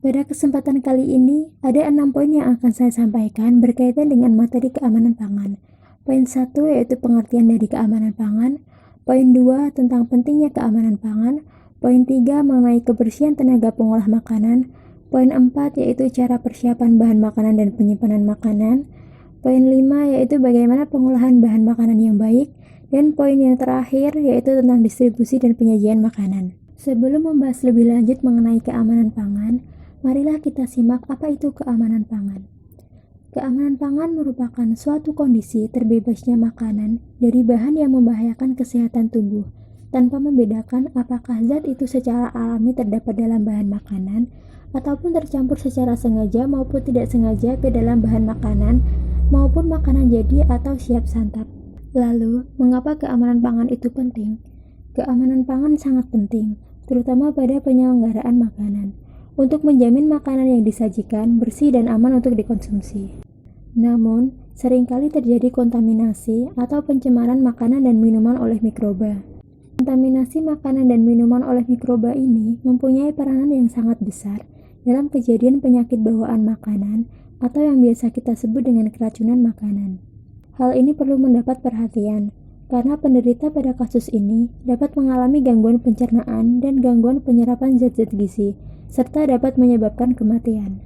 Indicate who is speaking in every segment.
Speaker 1: Pada kesempatan kali ini, ada 6 poin yang akan saya sampaikan berkaitan dengan materi keamanan pangan. Poin 1 yaitu pengertian dari keamanan pangan, poin 2 tentang pentingnya keamanan pangan, poin 3 mengenai kebersihan tenaga pengolah makanan, poin 4 yaitu cara persiapan bahan makanan dan penyimpanan makanan, poin 5 yaitu bagaimana pengolahan bahan makanan yang baik, dan poin yang terakhir yaitu tentang distribusi dan penyajian makanan. Sebelum membahas lebih lanjut mengenai keamanan pangan, marilah kita simak apa itu keamanan pangan. Keamanan pangan merupakan suatu kondisi terbebasnya makanan dari bahan yang membahayakan kesehatan tubuh, tanpa membedakan apakah zat itu secara alami terdapat dalam bahan makanan, ataupun tercampur secara sengaja maupun tidak sengaja ke dalam bahan makanan, maupun makanan jadi atau siap santap. Lalu, mengapa keamanan pangan itu penting? Keamanan pangan sangat penting, terutama pada penyelenggaraan makanan, untuk menjamin makanan yang disajikan bersih dan aman untuk dikonsumsi. Namun, seringkali terjadi kontaminasi atau pencemaran makanan dan minuman oleh mikroba. Kontaminasi makanan dan minuman oleh mikroba ini mempunyai peranan yang sangat besar dalam kejadian penyakit bawaan makanan atau yang biasa kita sebut dengan keracunan makanan. Hal ini perlu mendapat perhatian, karena penderita pada kasus ini dapat mengalami gangguan pencernaan dan gangguan penyerapan zat-zat gizi, serta dapat menyebabkan kematian.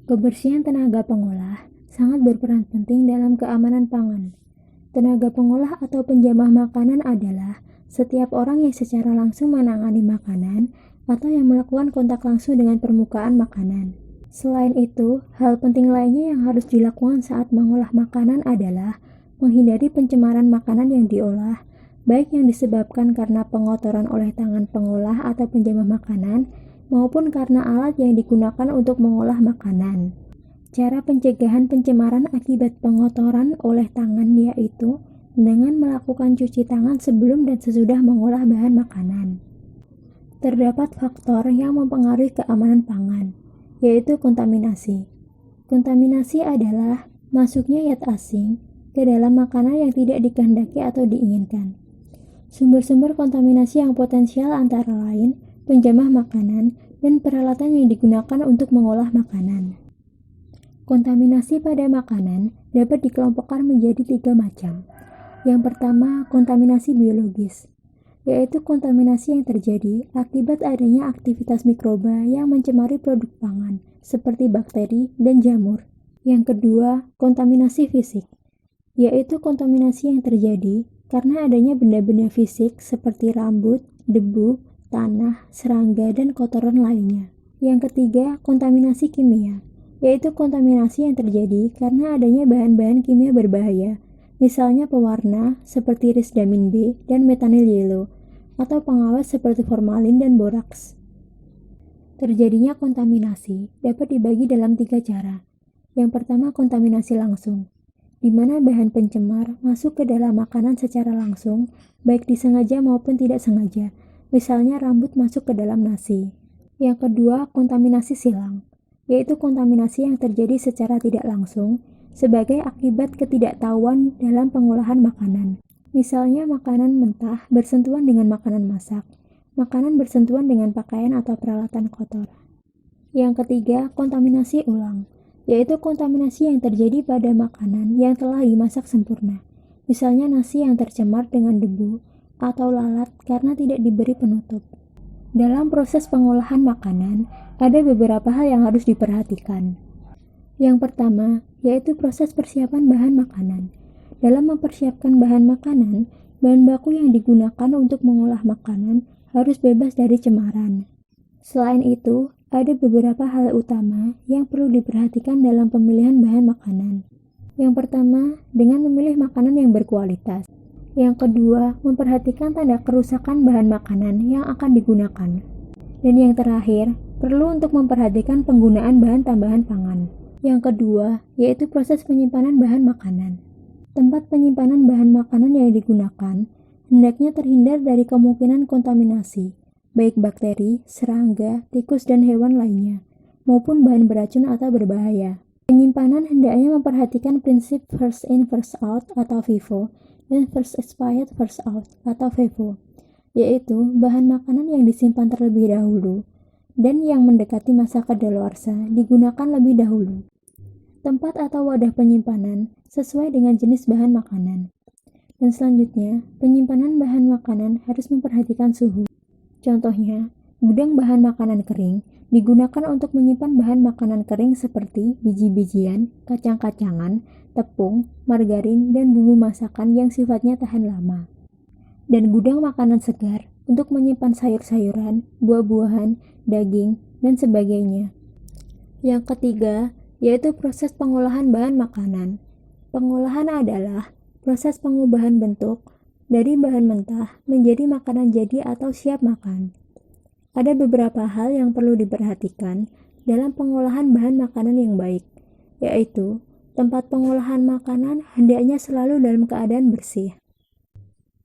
Speaker 1: Kebersihan tenaga pengolah sangat berperan penting dalam keamanan pangan. Tenaga pengolah atau penjamah makanan adalah setiap orang yang secara langsung menangani makanan atau yang melakukan kontak langsung dengan permukaan makanan. Selain itu, hal penting lainnya yang harus dilakukan saat mengolah makanan adalah menghindari pencemaran makanan yang diolah, baik yang disebabkan karena pengotoran oleh tangan pengolah atau penjamah makanan, maupun karena alat yang digunakan untuk mengolah makanan. Cara pencegahan pencemaran akibat pengotoran oleh tangan yaitu dengan melakukan cuci tangan sebelum dan sesudah mengolah bahan makanan. Terdapat faktor yang mempengaruhi keamanan pangan, yaitu kontaminasi. Kontaminasi adalah masuknya zat asing ke dalam makanan yang tidak dikehendaki atau diinginkan. Sumber-sumber kontaminasi yang potensial antara lain penjamah makanan dan peralatan yang digunakan untuk mengolah makanan. Kontaminasi pada makanan dapat dikelompokkan menjadi 3 macam. Yang pertama, kontaminasi biologis, yaitu kontaminasi yang terjadi akibat adanya aktivitas mikroba yang mencemari produk pangan, seperti bakteri dan jamur. Yang kedua, kontaminasi fisik, yaitu kontaminasi yang terjadi karena adanya benda-benda fisik seperti rambut, debu, tanah, serangga, dan kotoran lainnya. Yang ketiga, kontaminasi kimia, yaitu kontaminasi yang terjadi karena adanya bahan-bahan kimia berbahaya, misalnya pewarna seperti risdamin B dan metanil yellow, atau pengawet seperti formalin dan boraks. Terjadinya kontaminasi dapat dibagi dalam 3 cara. Yang pertama, kontaminasi langsung, di mana bahan pencemar masuk ke dalam makanan secara langsung, baik disengaja maupun tidak sengaja, misalnya rambut masuk ke dalam nasi. Yang kedua, kontaminasi silang, yaitu kontaminasi yang terjadi secara tidak langsung sebagai akibat ketidaktahuan dalam pengolahan makanan. Misalnya makanan mentah bersentuhan dengan makanan masak, makanan bersentuhan dengan pakaian atau peralatan kotor. Yang ketiga, kontaminasi ulang, yaitu kontaminasi yang terjadi pada makanan yang telah dimasak sempurna. Misalnya nasi yang tercemar dengan debu atau lalat karena tidak diberi penutup. Dalam proses pengolahan makanan, ada beberapa hal yang harus diperhatikan. Yang pertama, yaitu proses persiapan bahan makanan. Dalam mempersiapkan bahan makanan, bahan baku yang digunakan untuk mengolah makanan harus bebas dari cemaran. Selain itu, ada beberapa hal utama yang perlu diperhatikan dalam pemilihan bahan makanan. Yang pertama, dengan memilih makanan yang berkualitas. Yang kedua, memperhatikan tanda kerusakan bahan makanan yang akan digunakan. Dan yang terakhir, perlu untuk memperhatikan penggunaan bahan tambahan pangan. Yang kedua, yaitu proses penyimpanan bahan makanan. Tempat penyimpanan bahan makanan yang digunakan hendaknya terhindar dari kemungkinan kontaminasi, baik bakteri, serangga, tikus, dan hewan lainnya, maupun bahan beracun atau berbahaya. Penyimpanan hendaknya memperhatikan prinsip first in first out atau FIFO dan first expired first out atau FIFO, yaitu bahan makanan yang disimpan terlebih dahulu dan yang mendekati masa kadaluarsa digunakan lebih dahulu. Tempat atau wadah penyimpanan sesuai dengan jenis bahan makanan. Dan selanjutnya, penyimpanan bahan makanan harus memperhatikan suhu. Contohnya, gudang bahan makanan kering digunakan untuk menyimpan bahan makanan kering seperti biji-bijian, kacang-kacangan, tepung, margarin, dan bumbu masakan yang sifatnya tahan lama. Dan gudang makanan segar untuk menyimpan sayur-sayuran, buah-buahan, daging, dan sebagainya. Yang ketiga, yaitu proses pengolahan bahan makanan. Pengolahan adalah proses pengubahan bentuk dari bahan mentah menjadi makanan jadi atau siap makan. Ada beberapa hal yang perlu diperhatikan dalam pengolahan bahan makanan yang baik, yaitu tempat pengolahan makanan hendaknya selalu dalam keadaan bersih.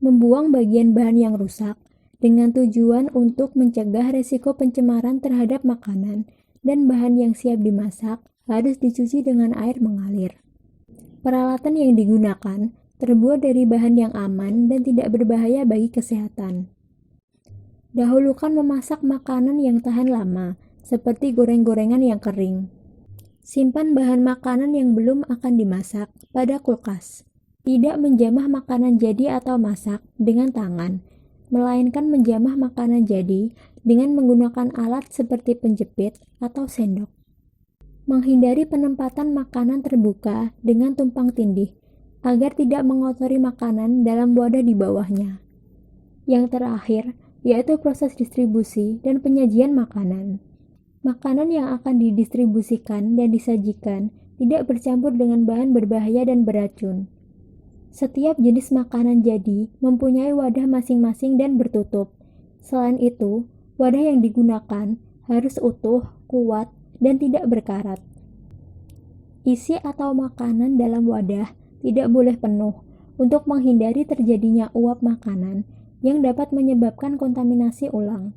Speaker 1: Membuang bagian bahan yang rusak dengan tujuan untuk mencegah resiko pencemaran terhadap makanan, dan bahan yang siap dimasak harus dicuci dengan air mengalir. Peralatan yang digunakan terbuat dari bahan yang aman dan tidak berbahaya bagi kesehatan. Dahulukan memasak makanan yang tahan lama, seperti goreng-gorengan yang kering. Simpan bahan makanan yang belum akan dimasak pada kulkas. Tidak menjamah makanan jadi atau masak dengan tangan, melainkan menjamah makanan jadi dengan menggunakan alat seperti penjepit atau sendok. Menghindari penempatan makanan terbuka dengan tumpang tindih, agar tidak mengotori makanan dalam wadah di bawahnya. Yang terakhir, yaitu proses distribusi dan penyajian makanan. Makanan yang akan didistribusikan dan disajikan tidak bercampur dengan bahan berbahaya dan beracun. Setiap jenis makanan jadi mempunyai wadah masing-masing dan bertutup. Selain itu, wadah yang digunakan harus utuh, kuat, dan tidak berkarat. Isi atau makanan dalam wadah tidak boleh penuh untuk menghindari terjadinya uap makanan yang dapat menyebabkan kontaminasi ulang.